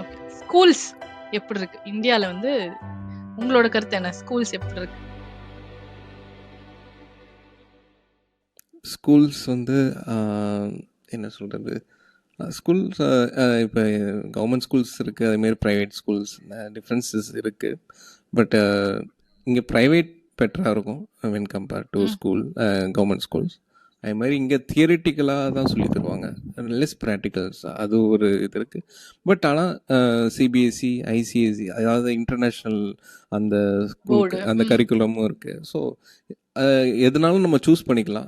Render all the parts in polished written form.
Okay. Schools எப்படி இருக்கு? இந்தியால வந்து உங்களோட கருத்து என்ன? ஸ்கூல்ஸ் எப்படி இருக்கு? ஸ்கூல்ஸ் வந்து என்ன சொல்கிறது, ஸ்கூல்ஸ் இப்போ கவர்மெண்ட் ஸ்கூல்ஸ் இருக்குது, அதேமாரி ப்ரைவேட் ஸ்கூல்ஸ் டிஃப்ரென்சஸ் இருக்குது. பட் இங்கே ப்ரைவேட் பெட்டராக இருக்கும் வென் கம்பேர்ட் டு ம். School government schools. அது மாதிரி இங்கே தியரிட்டிக்கலாக தான் சொல்லி தருவாங்க, லெஸ் ப்ராக்டிகல்ஸ், அது ஒரு இது இருக்குது. பட் ஆனால் சிபிஎஸ்சி ஐசிஎஸ்சி அதாவது இன்டர்நேஷ்னல் அந்த ஸ்கூலுக்கு போர்டு. அந்த ம். கரிக்குலமும் இருக்குது. ஸோ எதுனாலும் நம்ம சூஸ் பண்ணிக்கலாம்.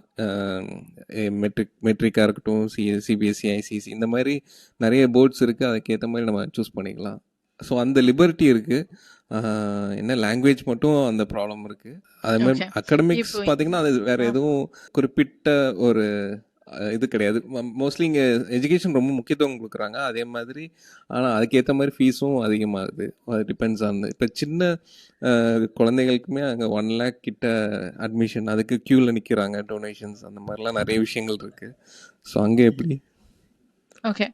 மெட்ரிக்காக இருக்கட்டும், சிபிஎஸ்சி ஐசிஎஸ்சி இந்த மாதிரி நிறைய போர்ட்ஸ் இருக்குது, அதுக்கேற்ற மாதிரி நம்ம சூஸ் பண்ணிக்கலாம். ஸோ அந்த லிபர்ட்டி இருக்குது. என்ன லாங்குவேஜ் மட்டும் அந்த ப்ராப்ளம் இருக்குது. அதுமாதிரி ஓகே. அகடமிக்ஸ் இப்போ பார்த்திங்கன்னா அது வேறு எதுவும் குறிப்பிட்ட ஒரு இது கிடையாது. மோஸ்ட்லி இங்கே எஜுகேஷன் ரொம்ப முக்கியத்துவம் கொடுக்குறாங்க. அதே மாதிரி ஆனால் அதுக்கேற்ற மாதிரி ஃபீஸும் அதிகமாகுது. அது டிபெண்ட்ஸ் ஆன் இப்போ சின்ன குழந்தைகளுக்குமே அங்கே 1 lakh கிட்ட அட்மிஷன், அதுக்கு க்யூவில் நிற்கிறாங்க, டொனேஷன்ஸ் அந்த மாதிரிலாம் நிறைய விஷயங்கள் இருக்குது. ஸோ அங்கே எப்படி? ஓகே.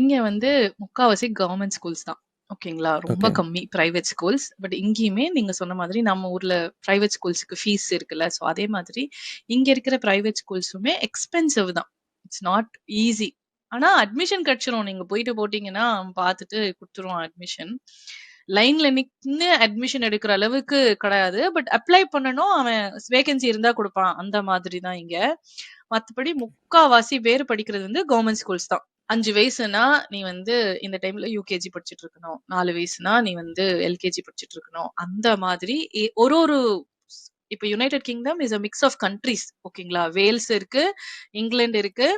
இங்க வந்து முக்காவாசி கவர்மெண்ட் ஸ்கூல்ஸ் தான். ஓகேங்களா? ரொம்ப ஓகே. கம்மி பிரைவேட் ஸ்கூல்ஸ். பட் இங்கேயுமே நீங்க சொன்ன மாதிரி நம்ம ஊர்ல பிரைவேட் ஸ்கூல்ஸ்க்கு ஃபீஸ் இருக்குல்ல. ஸோ அதே மாதிரி இங்க இருக்கிற பிரைவேட் ஸ்கூல்ஸுமே எக்ஸ்பென்சிவ் தான். It's not easy. ஆனா அட்மிஷன் கிடைச்சிரும். நீங்க போயிட்டு போட்டீங்கன்னா பார்த்துட்டு குடுத்துருவான் அட்மிஷன். லைன்ல நின்னு அட்மிஷன் எடுக்கிற அளவுக்கு கிடையாது. பட் அப்ளை பண்ணணும். அவன் வேகன்சி இருந்தா குடுப்பான். அந்த மாதிரி தான் இங்க. மத்தபடி முக்காவாசி பேர் படிக்கிறது வந்து கவர்மெண்ட் ஸ்கூல்ஸ் தான். 5 வயசுனா நீ வந்து இந்த டைம்ல யூகேஜி படிச்சுட்டு இருக்கணும். 4 வயசுனா நீ வந்து எல்கேஜி படிச்சுட்டு இருக்கணும். அந்த மாதிரி ஒரு ஒரு இப்ப United Kingdom is a mix of countries. ஓகேங்களா? வேல்ஸ் இருக்கு, இங்கிலாந்து இருக்கு,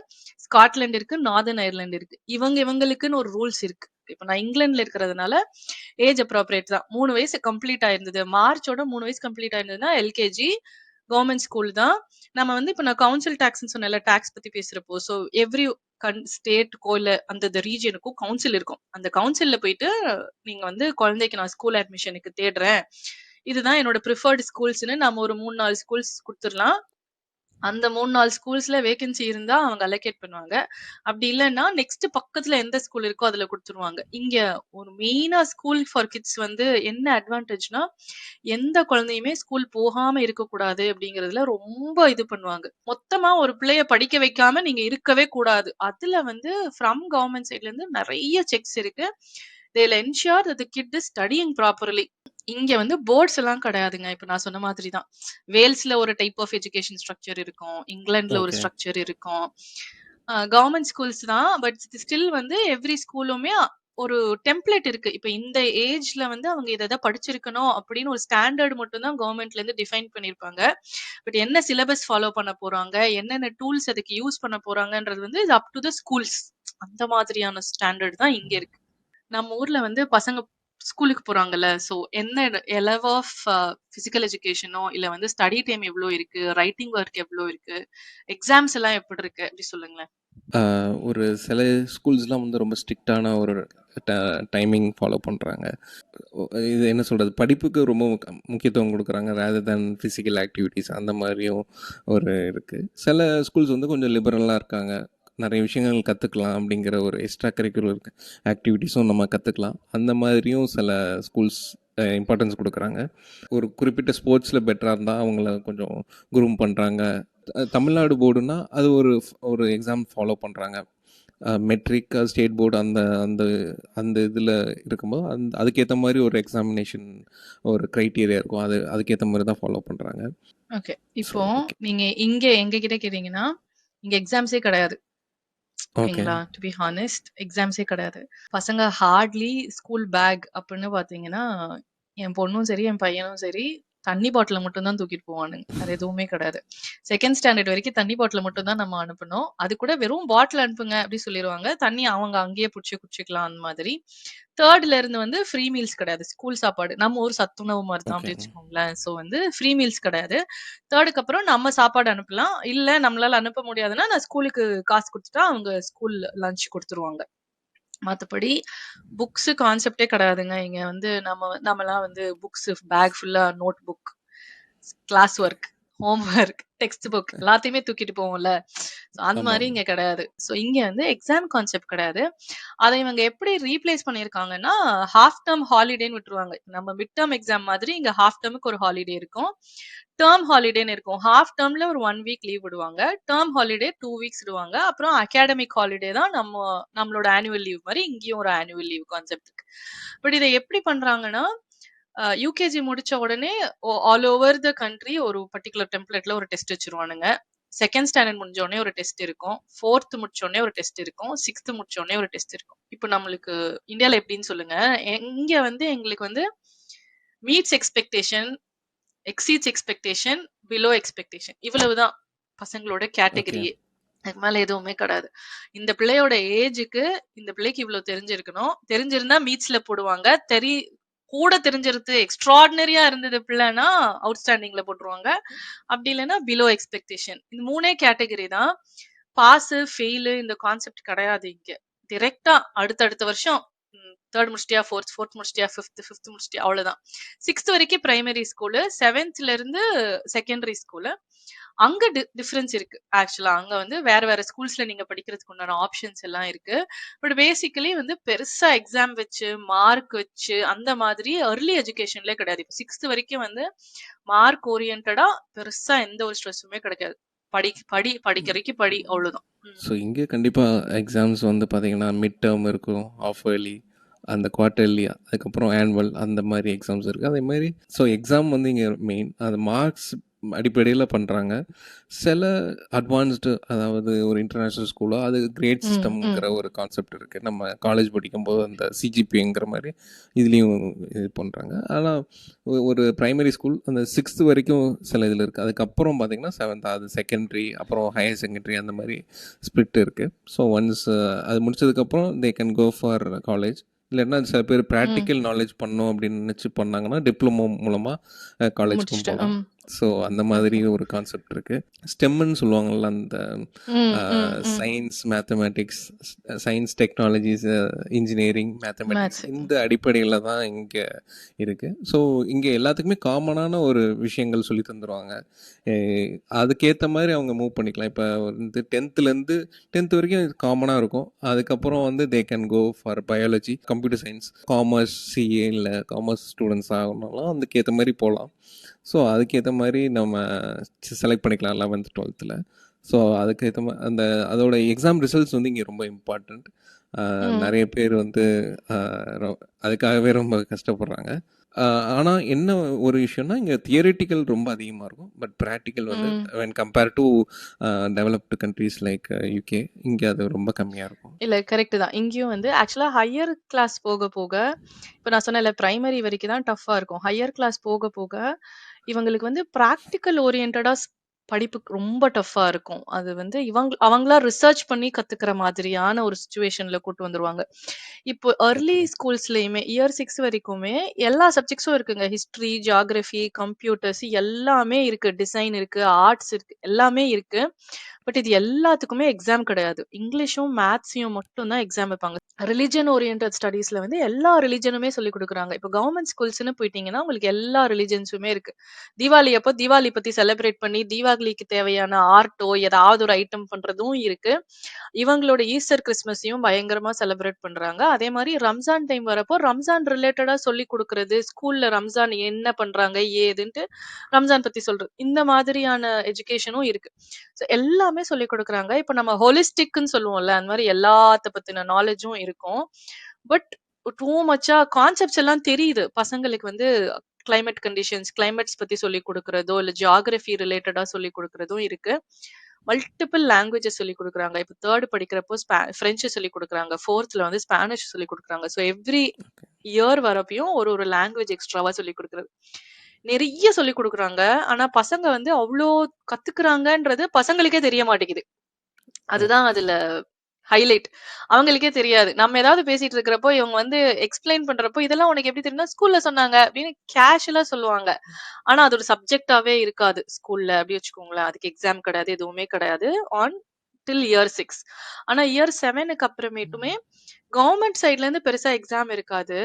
ஸ்காட்லாந்து இருக்கு, நார்தர்ன் அயர்லாந்து இருக்கு. இவங்களுக்குன்னு ஒரு ரூல்ஸ் இருக்கு. இப்ப நான் இங்கிலாந்துல இருக்கிறதுனால ஏஜ் அப்ராப்ரியேட் தான். 3 வயசு கம்ப்ளீட் ஆயிருந்தது. மார்ச்சோட 3 வயசு கம்ப்ளீட் ஆயிருந்ததுன்னா எல்கேஜி கவர்மெண்ட் ஸ்கூல் தான். நம்ம வந்து இப்ப நான் கவுன்சில் டாக்ஸ்ன்னு சொன்னேன்ல, டாக்ஸ் பத்தி பேசுறப்போ, சோ எவ்ரி ஸ்டேட்டுக்கோ இல்ல அந்த ரீஜியனுக்கும் கவுன்சில் இருக்கும். அந்த கவுன்சில்ல போயிட்டு நீங்க வந்து குழந்தைக்கு நான் ஸ்கூல் அட்மிஷனுக்கு தேடுறேன். இதுதான் என்னோட ப்ரிஃபர்ட் ஸ்கூல்ஸ்ன்னு நம்ம ஒரு 3, 4 ஸ்கூல்ஸ் குடுத்துறலாம். அந்த 3, 4 ஸ்கூல்ஸ்ல வேகன்சி இருந்தா அவங்க அலோகேட் பண்ணுவாங்க. அப்படி இல்லன்னா நெக்ஸ்ட் பக்கத்துல எந்த ஸ்கூல் இருக்கோ அதுல குடுத்துருவாங்க. இங்க ஒரு மெயினா ஸ்கூல் ஃபார் கிட்ஸ் வந்து என்ன அட்வான்டேஜ்னா, எந்த குழந்தையுமே ஸ்கூல் போகாம இருக்கக்கூடாது அப்படிங்கிறதுல ரொம்ப இது பண்ணுவாங்க. மொத்தமா ஒரு பிள்ளைய படிக்க வைக்காம நீங்க இருக்கவே கூடாது. அதுல வந்து ஃப்ரம் கவர்ன்மெண்ட் சைட்ல இருந்து நெறைய செக்ஸ் இருக்கு. they'll ensure that the kid is studying properly. இங்க வந்து போர்ட்ஸ் எல்லாம் கிடையாதுங்க. இப்ப நான் சொன்ன மாதிரி தான். வேல்ஸ்ல ஒரு டைப் ஆஃப் எஜுகேஷன் ஸ்ட்ரக்சர் இருக்கும். இங்கிலாந்துல ஒரு ஓகே. ஸ்ட்ரக்சர் இருக்கும். கவர்மெண்ட் ஸ்கூல்ஸ் தான். பட் ஸ்டில் வந்து எவ்ரி ஸ்கூலுமே ஒரு டெம்ப்ளேட் இருக்கு. இப்ப இந்த ஏஜ்ல வந்து அவங்க இத படிச்சிருக்கணும் அப்படின்னு ஒரு ஸ்டாண்டர்ட் மட்டும் தான் கவர்மெண்ட்ல இருந்து டிஃபைன் பண்ணிருப்பாங்க. பட் என்ன சிலபஸ் ஃபாலோ பண்ண போறாங்க, என்னென்ன டூல்ஸ் அதுக்கு யூஸ் பண்ண போறாங்கன்றது வந்து இது அப் டு த ஸ்கூல்ஸ். அந்த மாதிரியான ஸ்டாண்டர்ட் தான் இங்க இருக்கு. நம்ம ஊர்ல வந்து பசங்க ஸ்கூலுக்கு போறாங்கல்ல. சோ என்ன லெவல் ஆஃப் பிசிக்கல் எஜுகேஷனோ இல்ல வந்து ஸ்டடி டைம் எவ்ளோ இருக்கு, ரைட்டிங் ஒர்க் எவ்ளோ இருக்கு, எக்ஸாம்ஸ் எல்லாம் எப்படி இருக்கு அப்படி சொல்லுங்களேன். ஒரு சில ஸ்கூல்ஸ்லாம் வந்து ரொம்ப ஸ்ட்ரிக்டான ஒரு டைமிங் ஃபாலோ பண்ணுறாங்க. இது என்ன சொல்கிறது, படிப்புக்கு ரொம்ப முக்கியத்துவம் கொடுக்குறாங்க ரேதர் தேன் ஃபிசிக்கல் ஆக்டிவிட்டீஸ் அந்த மாதிரியும் ஒரு இருக்குது. சில ஸ்கூல்ஸ் வந்து கொஞ்சம் லிபரலாக இருக்காங்க, நிறைய விஷயங்கள் கற்றுக்கலாம் அப்படிங்கிற ஒரு எக்ஸ்ட்ரா கரிக்குலர் ஆக்டிவிட்டீஸும் நம்ம கற்றுக்கலாம். அந்த மாதிரியும் சில ஸ்கூல்ஸ் இம்பார்ட்டன்ஸ் கொடுக்குறாங்க. ஒரு குறிப்பிட்ட ஸ்போர்ட்ஸில் பெட்டராக இருந்தால் அவங்கள கொஞ்சம் குரூம் பண்ணுறாங்க. தமிழ்நாடு போர்டுனா அது ஒரு ஒரு எக்ஸாம் ஃபாலோ பண்ணுறாங்க. மெட்ரிக் ஸ்டேட் போர்டு அந்த அந்த அந்த இதில் இருக்கும்போது அதுக்கேற்ற மாதிரி ஒரு எக்ஸாமினேஷன் ஒரு க்ரைட்டீரியா இருக்கும். அதுக்கேற்ற மாதிரி தான் ஃபாலோ பண்ணுறாங்க. ஓகே. ஸோ இப்போ ஓகே. நீங்க இங்க எங்க கிட்ட கேட்டீங்கன்னா, இங்க எக்ஸாம்ஸே கிடையாது. ஓகே. ஓகேங்களா? டு பி ஹானஸ்ட் எக்ஸாம்ஸே கிடையாது. பசங்க ஹார்ட்லி ஸ்கூல் பேக் அப்படின்னு பார்த்தீங்கன்னா, என் பொண்ணும் சரி, என் பையனும் சரி, தண்ணி பாட்டில மட்டும் தான் தூக்கிட்டு போவானுங்க. வேற எதுவுமே கிடையாது. 2nd ஸ்டாண்டர்ட் வரைக்கும் தண்ணி பாட்டில மட்டும் தான் நம்ம அனுப்பணும். அது கூட வெறும் பாட்டில் அனுப்புங்க அப்படி சொல்லிருவாங்க. தண்ணி அவங்க அங்கேயே புடிச்சு குடிச்சுக்கலாம் அந்த மாதிரி. 3ர்ட்ல இருந்து வந்து ஃப்ரீ மீல்ஸ் கிடையாது. ஸ்கூல் சாப்பாடு. நம்ம ஊர் சத்துணவு மாரி தான் ஓகே. அப்படி வச்சுக்கோங்களேன். சோ வந்து ஃப்ரீ மீல்ஸ் கிடையாது. 3ர்டுக்கு அப்புறம் நம்ம சாப்பாடு அனுப்பலாம். இல்ல நம்மளால அனுப்ப முடியாதுன்னா, நான் ஸ்கூலுக்கு காசு குடுத்துட்டா அவங்க ஸ்கூல் லஞ்ச் குடுத்துருவாங்க. மத்தபடி புக்ஸ் கான்செப்ட்டே கிடையாதுங்க. இங்க வந்து நம்மலாம் வந்து புக்ஸ் பேக் ஃபுல்லா notebook, class work, homework, textbook எல்லாத்தையுமே தூக்கிட்டு போவோம்ல. ஸோ அந்த மாரி ஆமாம். இங்க கிடையாது. ஸோ இங்க வந்து எக்ஸாம் கான்செப்ட் கிடையாது. அத இவங்க எப்படி ரீப்ளேஸ் பண்ணியிருக்காங்கன்னா, ஹால்ஃப் டெர்ம் ஹாலிடேன்னு விட்டுருவாங்க. நம்ம மிட் டெர்ம் எக்ஸாம் மாதிரி இங்க ஹால்ஃப் டெர்முக்கு ஒரு ஹாலிடே இருக்கும். டெர்ம் ஹாலிடேன்னு இருக்கும். ஹால்ஃப் டெர்ம்ல ஒரு 1 வீக் லீவ் விடுவாங்க. டெர்ம் ஹாலிடே 2 வீக்ஸ் விடுவாங்க. அப்புறம் அகாடமிக் ஹாலிடே தான் நம்மளோட ஆனுவல் லீவ் மாரி இங்கேயும் ஒரு ஆனுவல் லீவ் கான்செப்ட் இருக்கு. பட் இத எப்படி பண்றாங்கன்னா, யுகேஜி முடிச்ச உடனே ஆல் ஓவர் த கண்ட்ரி ஒரு பர்ட்டிகுலர் டெம்ப்ளேட்ல ஒரு டெஸ்ட் வச்சுருவானுங்க. செகண்ட் ஸ்டாண்டர்ட் முடிஞ்ச உடனே ஒரு டெஸ்ட் இருக்கும். 4த் முடிச்ச உடனே ஒரு டெஸ்ட் இருக்கும். 6த் முடிச்ச உடனே ஒரு டெஸ்ட் இருக்கும். இப்போ நம்மளுக்கு இந்தியால எப்படின்னு சொல்லுங்க. இங்க வந்து எங்களுக்கு வந்து meets expectation, exceeds expectation, below expectation இவ்வளவுதான் பசங்களோட ஓகே. கேட்டகரியே. அதுக்கு மேல எதுவுமே கிடையாது. இந்த பிள்ளையோட ஏஜுக்கு இந்த பிள்ளைக்கு இவ்ளோ தெரிஞ்சிருக்கணும். தெரிஞ்சிருந்தா மீட்ஸ்ல போடுவாங்க. கூட தெரிஞ்சிருது எக்ஸ்ட்ராடினரியா இருந்தது பிள்ளைன்னா அவுட்ஸ்டாண்டிங்ல போட்டுருவாங்க. அப்படி இல்லைன்னா பிலோ எக்ஸ்பெக்டேஷன். இந்த 3 கேட்டகரி தான். பாஸ், ஃபெயிலு இந்த கான்செப்ட் கிடையாது இங்க. டைரக்ட்டா அடுத்தடுத்த வருஷம் 3 முடிச்சிட்டியா, 4த் முடிச்சிட்டியா, 5த் முடிச்சிட்டியா அவ்வளவுதான். 6த் வரைக்கும் பிரைமரி ஸ்கூலு, 7த்ல இருந்து செகண்டரி ஸ்கூலு. அங்க டிஃபரன்ஸ் இருக்கு. ஆக்சுவலா அங்க வந்து வேற வேற ஸ்கூல்ஸ்ல நீங்க படிக்கிறதுக்கு உண்டான ஆப்ஷன்ஸ் எல்லாம் இருக்கு. பட் பேசிக்கலி வந்து பெருசா எக்ஸாம் வச்சு, மார்க் வச்சு அந்த மாதிரி ஏர்லி எஜுகேஷன்லயே கிடையாது. இப்ப 6த் வரைக்கும் வந்து மார்க் ஓரியன்டடா பெருசா எந்த ஒரு ஸ்ட்ரெஸ்ஸுமே கிடைக்காது. படிக்கிற வரைக்கும் படி அவ்வளவுதான். ம். ஸோ இங்கே கண்டிப்பாக எக்ஸாம்ஸ் வந்து பார்த்தீங்கன்னா மிட் டேர்ம் இருக்கும், ஆஃப் இயர்லி, அந்த குவார்ட்டர்லி, அதுக்கப்புறம் ஆனுவல் அந்த மாதிரி எக்ஸாம்ஸ் இருக்குது. அதே மாதிரி ஸோ எக்ஸாம் வந்து இங்கே மெயின் அது மார்க்ஸ் அடிப்படையில் பண்ணுறாங்க. சில அட்வான்ஸ்டு அதாவது ஒரு இன்டர்நேஷ்னல் ஸ்கூலோ அது கிரேட் ம், ம். சிஸ்டம்ங்கிற ஒரு கான்செப்ட் இருக்குது. நம்ம காலேஜ் படிக்கும்போது அந்த சிஜிபிங்கிற மாதிரி இதுலேயும் இது பண்ணுறாங்க. ஆனால் ஒரு ப்ரைமரி ஸ்கூல் அந்த 6th வரைக்கும் சில இதில் இருக்குது. அதுக்கப்புறம் பார்த்தீங்கன்னா 7th அது செகண்டரி, அப்புறம் ஹையர் செகண்டரி அந்த மாதிரி ஸ்பிளிட் இருக்குது. ஸோ ஒன்ஸ் அது முடிச்சதுக்கப்புறம் they can go for college. இல்லைன்னா சில பேர் ம். ப்ராக்டிக்கல் நாலேஜ் பண்ணோம் அப்படின்னு நினச்சி பண்ணாங்கன்னா டிப்ளமோ மூலமாக காலேஜ்க்கும் முடிச்சுட்டேன். போகலாம். ம். ஸோ அந்த மாதிரி ஓகே. ஒரு கான்செப்ட் இருக்குது. ஸ்டெம்முன்னு சொல்லுவாங்கள்ல, அந்த ம், ம், ம். Science, mathematics, science, technologies, engineering, mathematics maths. இந்த அடிப்படையில் தான் இங்கே இருக்குது. ஸோ இங்கே எல்லாத்துக்குமே காமனான ஒரு விஷயங்கள் சொல்லி தந்துடுவாங்க. அதுக்கேற்ற மாதிரி அவங்க மூவ் பண்ணிக்கலாம். இப்போ வந்து 10th வரைக்கும் காமனாக இருக்கும். அதுக்கப்புறம் வந்து they can go for biology, computer science, commerce, CA இல்லை காமர்ஸ் ஸ்டூடெண்ட்ஸ் ஆகணும்னாலும் அதுக்கேற்ற மாதிரி போகலாம். ஸோ அதுக்கேற்ற மாதிரி நம்ம செலக்ட் பண்ணிக்கலாம் 11th 12th. ஸோ அதுக்கேற்ற மாதிரி அதோட எக்ஸாம் ரிசல்ட்ஸ் வந்து இங்கே ரொம்ப இம்பார்ட்டண்ட். ம். நிறைய பேர் வந்து அதுக்காகவே ரொம்ப கஷ்டப்படுறாங்க. ஆனால் என்ன ஒரு விஷயம்னா இங்கே தியரிட்டிக்கல் ரொம்ப அதிகமாக இருக்கும். பட் ப்ராக்டிக்கல் வந்து ம். When compare to developed countries like UK இங்கே அது ரொம்ப கம்மியாக இருக்கும். இல்ல கரெக்ட் தான். இங்கேயும் வந்து ஆக்சுவலா ஹையர் கிளாஸ் போக போக, இப்ப நான் சொன்னேன்ல பிரைமரி வரைக்கும் தான் டஃப்பா இருக்கும். ஹையர் கிளாஸ் போக போக, இவங்களுக்கு வந்து பிராக்டிகல் ஓரியன்டடா படிப்புக்கு ரொம்ப டஃப்பா இருக்கும். அது வந்து அவங்களா ரிசர்ச் பண்ணி கத்துக்கிற மாதிரியான ஒரு சிச்சுவேஷன்ல கூட்டு வந்துருவாங்க. இப்போ அர்லி ஓகே. ஸ்கூல்ஸ்லயுமே இயர் 6 வரைக்குமே எல்லா சப்ஜெக்ட்ஸும் இருக்குங்க. ஹிஸ்டரி, ஜியோகிராஃபி, கம்ப்யூட்டர்ஸ் எல்லாமே இருக்கு. டிசைன் இருக்கு, ஆர்ட்ஸ் இருக்கு. எல்லாமே இருக்கு. பட் இது எல்லாத்துக்குமே எக்ஸாம் கிடையாது. இங்கிலீஷும், மேத்ஸையும் மட்டும் தான் எக்ஸாம் வைப்பாங்க. ரிலிஜன் ஓரியன்டட் ஸ்டடீஸ்ல வந்து எல்லா ரிலிஜனுமே சொல்லிக் குடுக்குறாங்க. இப்ப கவர்ன்மெண்ட் ஸ்கூல்ஸ்ன்னு போயிட்டீங்கன்னா, உங்களுக்கு எல்லா ரிலிஜன்ஸுமே இருக்கு. தீபாவளி அப்போ தீபாவளி பத்தி செலிப்ரேட் பண்ணி, தீபாவளிக்கு தேவையான ஆர்ட்டோ, ஏதாவது ஒரு ஐட்டம் பண்றதும் இருக்கு. இவங்களோட ஈஸ்டர், கிறிஸ்மஸையும் பயங்கரமா செலிப்ரேட் பண்றாங்க. அதே மாரி ரம்ஜான் டைம் வரப்போ, ரம்ஜான் ரிலேட்டடா சொல்லிக் குடுக்குறது, ஸ்கூல்ல ரம்ஜான் என்ன பண்றாங்க, ஏதுன்ட்டு ரம்ஜான் பத்தி சொல்றது. இந்த மாதிரியான எஜுகேஷனும் இருக்கு. ஸோ எல்லாமே சொல்லிக் குடுக்குறாங்க. இப்ப நம்ம ஹோலிஸ்டிக்ன்னு சொல்லுவோம்ல, அந்த மாரி எல்லாத்த பத்தின நாலேட்ஜும் இருக்கும். பட் டூ மச்சா கான்செப்ட்ஸ் எல்லாம் தெரியுது. பசங்களுக்கு வந்து கிளைமேட் கண்டிஷன்ஸ், கிளைமேட்ஸ் பத்தி சொல்லிக் குடுக்குறதோ, இல்ல ஜியோகிராஃபி ரிலேட்டடா சொல்லிக் குடுக்குறதும் இருக்கு. மல்டிபிள் லாங்குவேஜஸ் சொல்லிக் குடுக்குறாங்க. இப்ப 3 படிக்கிறப்போ பிரெஞ்சு சொல்லிக் குடுக்குறாங்க. 4த்ல வந்து ஸ்பானிஷ் சொல்லிக் குடுக்குறாங்க. ஸோ எவ்ரி இயர் வரப்பயும் ஒரு ஒரு லாங்குவேஜ் எக்ஸ்ட்ராவா சொல்லிக் குடுக்குறது. நெறைய சொல்லிக் குடுக்குறாங்க. ஆனா பசங்க வந்து அவ்ளோ கத்துக்குறாங்கன்றது பசங்களுக்கே தெரிய மாட்டேங்குது. அதுதான் ஓகே. அதுல ஹைலைட். அவங்களுக்கே தெரியாது. நம்ம ஏதாவது பேசிட்டு இருக்கிறப்போ, இவங்க வந்து எக்ஸ்ப்ளைன் பண்றப்போ, "இதெல்லாம் உனக்கு எப்படி தெரியும்னா, ஸ்கூல்ல சொன்னாங்க" அப்படின்னு கேஷுவலா சொல்லுவாங்க. ஆனா அது ஒரு சப்ஜெக்ட்டாவே இருக்காது ஸ்கூல்ல அப்படி வச்சுக்கோங்களேன். அதுக்கு எக்ஸாம் கிடையாது, எதுவுமே கிடையாது. On till year 6. ஆனா இயர் 7க்கு அப்புறமேட்டுமே கவர்ன்மெண்ட் சைட்ல இருந்து பெருசா எக்ஸாம் இருக்காது.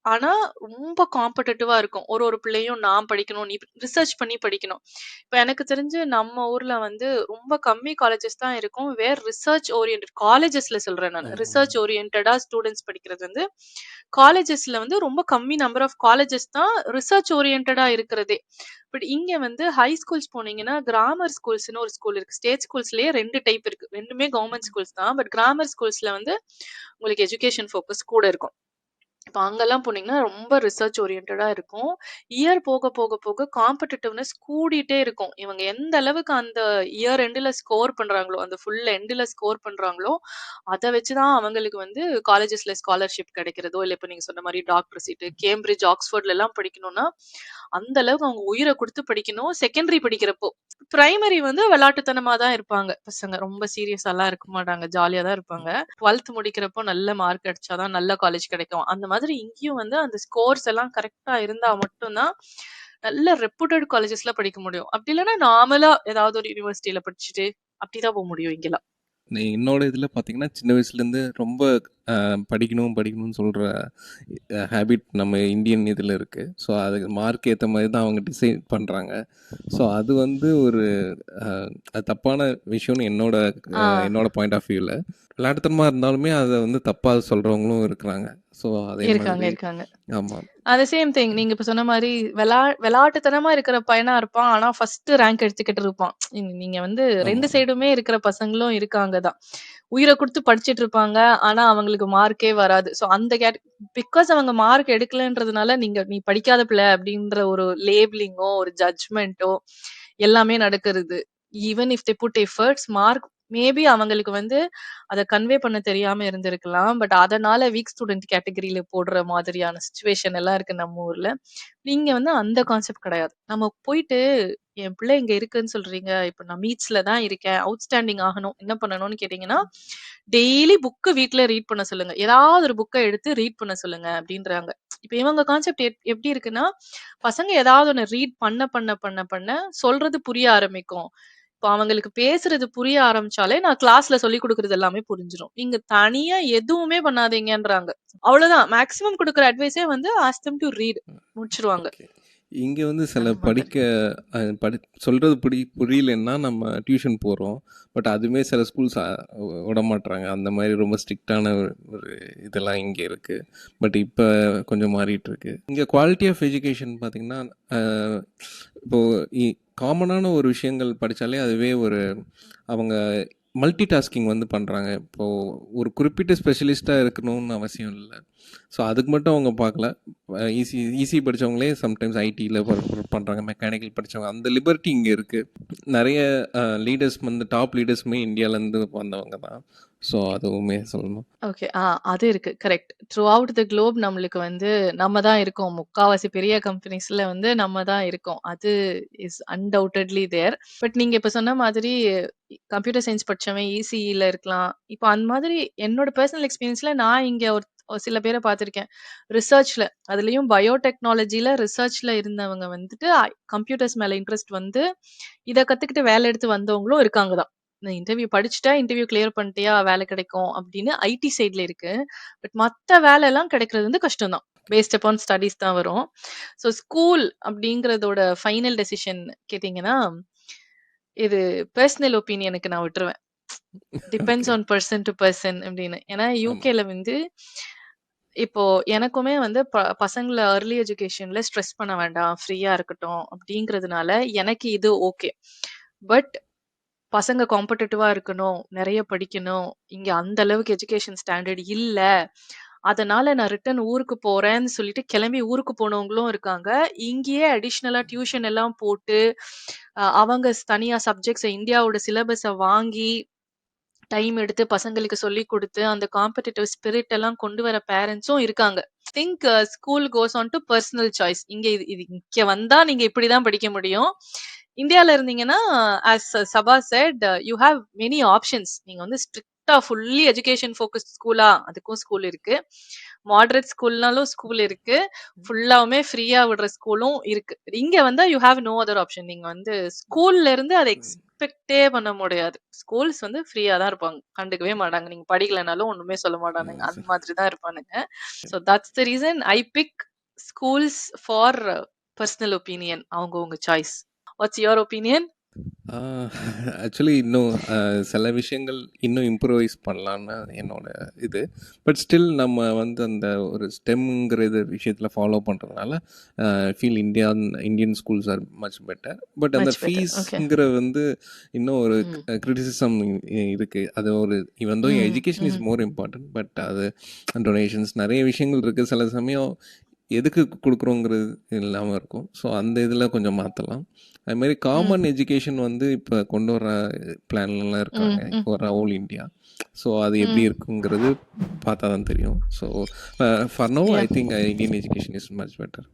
ஆனா ரொம்ப காம்படிட்டிவா இருக்கும். ஒரு ஒரு பிள்ளையும் நான் படிக்கணும், நீ ரிசர்ச் பண்ணி படிக்கணும். இப்ப எனக்கு தெரிஞ்சு நம்ம ஊர்ல வந்து ரொம்ப கம்மி காலேஜஸ் தான் இருக்கும். ரிசர்ச் ஓரியன்டட் காலேஜஸ்ல சொல்றேன் நானு. ஆமாம். ரிசர்ச் ஓரியன்டடா ஸ்டூடண்ட்ஸ் படிக்கிறது வந்து காலேஜஸ்ல வந்து ரொம்ப கம்மி நம்பர் ஆஃப் காலேஜஸ் தான் ரிசர்ச் ஓரியன்டடா இருக்கிறதே. பட் இங்க வந்து ஹை ஸ்கூல்ஸ் போனீங்கன்னா, கிராமர் ஸ்கூல்ஸ்ன்னு ஒரு ஸ்கூல் இருக்கு. ஸ்டேட் ஸ்கூல்ஸ்லயே 2 டைப் இருக்கு. 2மே கவர்ன்மெண்ட் ஸ்கூல்ஸ் தான். பட் கிராமர் ஸ்கூல்ஸ்ல வந்து உங்களுக்கு எஜுகேஷன் ஃபோக்கஸ் கூட இருக்கும். இப்ப அங்கலாம் போனீங்கன்னா, ரொம்ப ரிசர்ச் ஓரியன்டடா இருக்கும். இயர் போக போக போக காம்படிட்டிவ்னஸ் கூடிட்டே இருக்கும். இவங்க எந்த அளவுக்கு அந்த இயர் எண்டுல ஸ்கோர் பண்றாங்களோ, அந்த ஃபுல் எண்டுல ஸ்கோர் பண்றாங்களோ, அத வச்சு தான் அவங்களுக்கு வந்து காலேஜஸ்ல ஸ்காலர்ஷிப் கிடைக்கிறதோ, இல்ல இப்ப நீங்க சொன்ன மாரி டாக்டர் சீட்டு, கேம்பிரிட்ஜ், ஆக்ஸ்ஃபோர்ட்லலாம் படிக்கணும்னா, அந்த அளவுக்கு அவங்க உயிர குடுத்து படிக்கணும். செகண்டரி படிக்கிறப்போ. பிரைமரி வந்து விளையாட்டுத்தனமா தான் இருப்பாங்க பசங்க. ரொம்ப சீரியஸாலாம் இருக்க மாட்டாங்க. ஜாலியா தான் இருப்பாங்க. 12th முடிக்கிறப்போ நல்ல மார்க் அடிச்சா தான் நல்ல காலேஜ் கிடைக்கும். அந்த மாதிரி இங்கேயும் வந்து அந்த ஸ்கோர்ஸ் எல்லாம் கரெக்ட்டா இருந்தா மட்டும் தான் நல்ல ரெப்யூட்டட் காலேஜஸ்ல படிக்க முடியும். அப்படி இல்லன்னா நார்மலா ஏதாவது ஒரு யுனிவர்சிட்டில படிச்சுட்டு அப்படிதான் போ முடியும் இங்கலாம். என்னோட இதில் பார்த்தீங்கன்னா சின்ன வயசுலேருந்து ரொம்ப படிக்கணும் படிக்கணும்னு சொல்கிற ஹேபிட் நம்ம இந்தியன் இதில் இருக்குது. ஸோ அதுக்கு மார்க் ஏற்ற மாதிரி தான் அவங்க டிசைட் பண்ணுறாங்க. ஸோ அது வந்து ஒரு அது தப்பான விஷயம்னு ஆ. என்னோட பாயிண்ட் ஆஃப் வியூவில். விளையாட்டுத்தனமாக இருந்தாலுமே அதை வந்து தப்பாக சொல்கிறவங்களும் இருக்கிறாங்க. ஸோ அதே இருக்காங்க, மாதிரி இருக்காங்க. ஆமாம். அது சேம் திங். நீங்க இப்ப சொன்ன மாரி வெளாட்டுத்தனமா இருக்கிற பையனா இருப்பான். ஆனா ஃபர்ஸ்ட் ரேங்க் எடுத்துக்கிட்டு இருப்பான். நீங்க வந்து 2 ஆமாம். சைடுமே இருக்கிற பசங்களும் இருக்காங்க தான். உயிர குடுத்து படிச்சுட்டு இருப்பாங்க. ஆனா அவங்களுக்கு மார்க்கே வராது. சோ அந்த பிகாஸ் அவங்க மார்க் எடுக்கலன்றதுனால நீ படிக்காத பிள்ளை அப்படின்ற ஒரு லேபிளிங்கோ, ஒரு ஜட்ஜ்மென்ட்டோ எல்லாமே நடக்கிறது. Even if they put efforts mark maybe அவங்களுக்கு வந்து அத கன்வே பண்ண தெரியாம இருந்திருக்கலாம். பட் அதனால வீக் ஸ்டூடண்ட் கேட்டகரியில போடுற மாதிரியான சிச்சுவேஷன் எல்லாம் இருக்கு நம்ம ஊர்ல. நீங்க வந்து அந்த கான்செப்ட் கிடையாது. நம்ம போயிட்டு என் பிள்ளை இங்க இருக்குன்னு சொல்றீங்க. இப்ப நான் மீட்ஸ்ல தான் இருக்கேன். அவுட்ஸ்டாண்டிங் ஆகணும். என்ன பண்ணணும்னு கேட்டீங்கன்னா, டெய்லி புக்க வீட்ல ரீட் பண்ண சொல்லுங்க. ஏதாவது ஒரு புக்க எடுத்து ரீட் பண்ண சொல்லுங்க அப்டின்றாங்க. இப்ப இவங்க கான்செப்ட் எப்படி இருக்குன்னா, பசங்க ஏதாவது ஒண்ணு ரீட் பண்ண சொல்றது புரிய ஆரம்பிக்கும். இப்ப அவங்களுக்கு பேசுறது புரிய ஆரம்பிச்சாலே, நான் கிளாஸ்ல சொல்லிக் குடுக்குறது எல்லாமே புரிஞ்சிரும். நீங்க தனியா எதுவுமே பண்ணாதீங்கன்றாங்க. அவ்வளவுதான். மேக்ஸிமம் குடுக்குற அட்வைஸே வந்து ஆஸ்க் தெம் டூ ரீட் முடிச்சுருவாங்க. ஓகே. இங்கே வந்து சில அந்த மாதிரி. படிக்க சொல்கிறது புரியலன்னா நம்ம டியூஷன் போகிறோம். பட் அதுவுமே சில ஸ்கூல்ஸ் விட மாட்றாங்க. அந்த மாதிரி ரொம்ப ஸ்ட்ரிக்டான ஒரு இதெல்லாம் இங்கே இருக்குது. பட் இப்போ கொஞ்சம் மாறிட்டு இருக்கு. இங்கே குவாலிட்டி ஆஃப் எஜுகேஷன் பார்த்திங்கன்னா இப்போது காமனான ஒரு விஷயங்கள் படித்தாலே அதுவே ஒரு அவங்க மல்டி டாஸ்கிங் வந்து பண்ணுறாங்க. இப்போது ஒரு குறிப்பிட்ட ஸ்பெஷலிஸ்ட்டாக இருக்கணும்னு அவசியம் இல்லை. ஸோ அதுக்கு மட்டும் அவங்க பார்க்கல. ஈஸி படித்தவங்களே சம்டைம்ஸ் ஐடியில் ஒர்க் பண்ணுறாங்க. மெக்கானிக்கல் படித்தவங்க அந்த லிபர்ட்டி இங்கே இருக்குது. நிறைய லீடர்ஸ் வந்து டாப் லீடர்ஸுமே இந்தியாவிலேருந்து வந்தவங்க தான். ஸோ அதுவுமே சொல்லணும். ஓகே. அது இருக்கு. Correct. Through out the Globe நம்மளுக்கு வந்து நம்ம தான் இருக்கோம். முக்காவாசி பெரிய கம்பெனிஸ்ல வந்து நம்ம தான் இருக்கோம். அது இஸ் அன்டவுட்டட்லி தேர். பட் நீங்க இப்ப சொன்ன மாதிரி கம்ப்யூட்டர் சயன்ஸ் படிச்சவன் இசிஇல இருக்கலாம். இப்ப அந்த மாதிரி என்னோட பெர்சனல் எக்ஸ்பீரியன்ஸ்ல நான் இங்க ஒரு சில பேர பார்த்திருக்கேன். ரிசர்ச்ல அதுலயும் பயோடெக்னாலஜில ரிசர்ச்ல இருந்தவங்க வந்துட்டு கம்ப்யூட்டர்ஸ் மேல இன்ட்ரெஸ்ட் வந்து இத கத்துக்கிட்டு வேலை எடுத்து வந்தவங்களும் இருக்காங்க தான். நான் இன்டர்வியூ படிச்சுட்டா, இன்டர்வியூ கிளியர் பண்ணிட்டியா வேலை கிடைக்கும் அப்படின்னு ஐடி சைட்ல இருக்கு. பட் மத்த வேலைலாம் கிடைக்கிறது வந்து கஷ்டம் தான். பேஸ்ட் அப்பான் ஸ்டடீஸ் தான் வரும். ஸோ ஸ்கூல் அப்படிங்கிறதோட ஃபைனல் டெசிஷன் கேட்டீங்கன்னா, இது பெர்சனல் ஒப்பீனியனுக்கு நான் விட்டுருவேன். Depends okay. On person to person அப்படின்னு. ஏன்னா ஆமாம். யுகேல வந்து இப்போ எனக்குமே வந்து பசங்கள ஏர்லி எஜுகேஷன்ல ஸ்ட்ரெஸ் பண்ண வேண்டாம். ஃப்ரீயா இருக்கட்டும் அப்படிங்கிறதுனால எனக்கு இது ஓகே. பட் பசங்க காம்படிட்டிவா இருக்கணும், நெறைய படிக்கணும். இங்க அந்த அளவுக்கு எஜுகேஷன் ஸ்டாண்டர்ட் இல்ல. அதனால நான் ரிட்டர்ன் ஊருக்கு போறேன்னு சொல்லிட்டு கிளம்பி ஊருக்கு போனவங்களும் இருக்காங்க. இங்கேயே அடிஷனலா டியூஷன் எல்லாம் போட்டு, அவங்க தனியா சப்ஜெக்ட்ஸ இந்தியாவோட சிலபஸ வாங்கி டைம் எடுத்து பசங்களுக்கு சொல்லிக் குடுத்து, அந்த காம்படிட்டிவ் ஸ்பிரிட் எல்லாம் கொண்டு வர பேரண்ட்ஸும் இருக்காங்க. Think school goes on to personal choice. இங்க இது இது இங்க வந்தா நீங்க இப்படிதான் படிக்க முடியும். இந்தியால இருந்தீங்கன்னா, as Saba said you have many options. நீங்க வந்து ஸ்ட்ரிக்ட்டா ஸ்ட்ரிக்ட்டா ஃபுல்லி எஜுகேஷன் ஃபோக்கஸ்ட் ஸ்கூலா? அதுக்கும் ஸ்கூல் இருக்கு. மாடரேட் ஸ்கூல்னாலும் ஸ்கூல் இருக்கு. ஃபுல்லாவுமே ஃப்ரீயா விடுற ஸ்கூலும் இருக்கு. இங்க வந்தா you have no other option. நீங்க வந்து ஸ்கூல்ல இருந்து அத எக்ஸ்பெக்ட்டே பண்ண முடியாது. ஸ்கூல்ஸ் வந்து ஃப்ரீயா தான் இருப்பாங்க. கண்டுக்கவே மாட்டாங்க. நீங்க படிக்கலனாலும் ஒண்ணுமே சொல்ல மாட்டானுங்க. அந்த மாதிரி தான் இருப்பானுங்க. So that's the reason I pick schools for personal opinion. அவங்கவங்க choice. What's your opinion? Actually இன்னும் சில விஷயங்கள் இன்னும் இம்ப்ரூவைஸ் பண்ணலான்னு என்னோட இது. பட் ஸ்டில் நம்ம வந்து அந்த ஒரு ஸ்டெம்ங்கிற இது விஷயத்தில் ஃபாலோ பண்ணுறதுனால feel Indian schools are much better. But அந்த மச் பெட்டர். ஓகே. ஃபீஸ்ங்கிற வந்து இன்னும் ஒரு கிரிட்டிசிசம் இருக்குது. அது ஒரு இவன் தோ education is more important. But அது டொனேஷன்ஸ் நிறைய விஷயங்கள் இருக்குது. சில சமயம் எதுக்கு கொடுக்குறோங்கிறது இல்லாமல் இருக்கும். ஸோ அந்த இதில் கொஞ்சம் மாற்றலாம். அதுமாரி காமன் எஜுகேஷன் வந்து இப்போ கொண்டு வர பிளான்லாம் இருக்காங்க ஃபார் ஹோல் இந்தியா. ஸோ அது எப்படி இருக்குங்கிறது பார்த்தா தான் தெரியும். So for no I think Indian education is much better.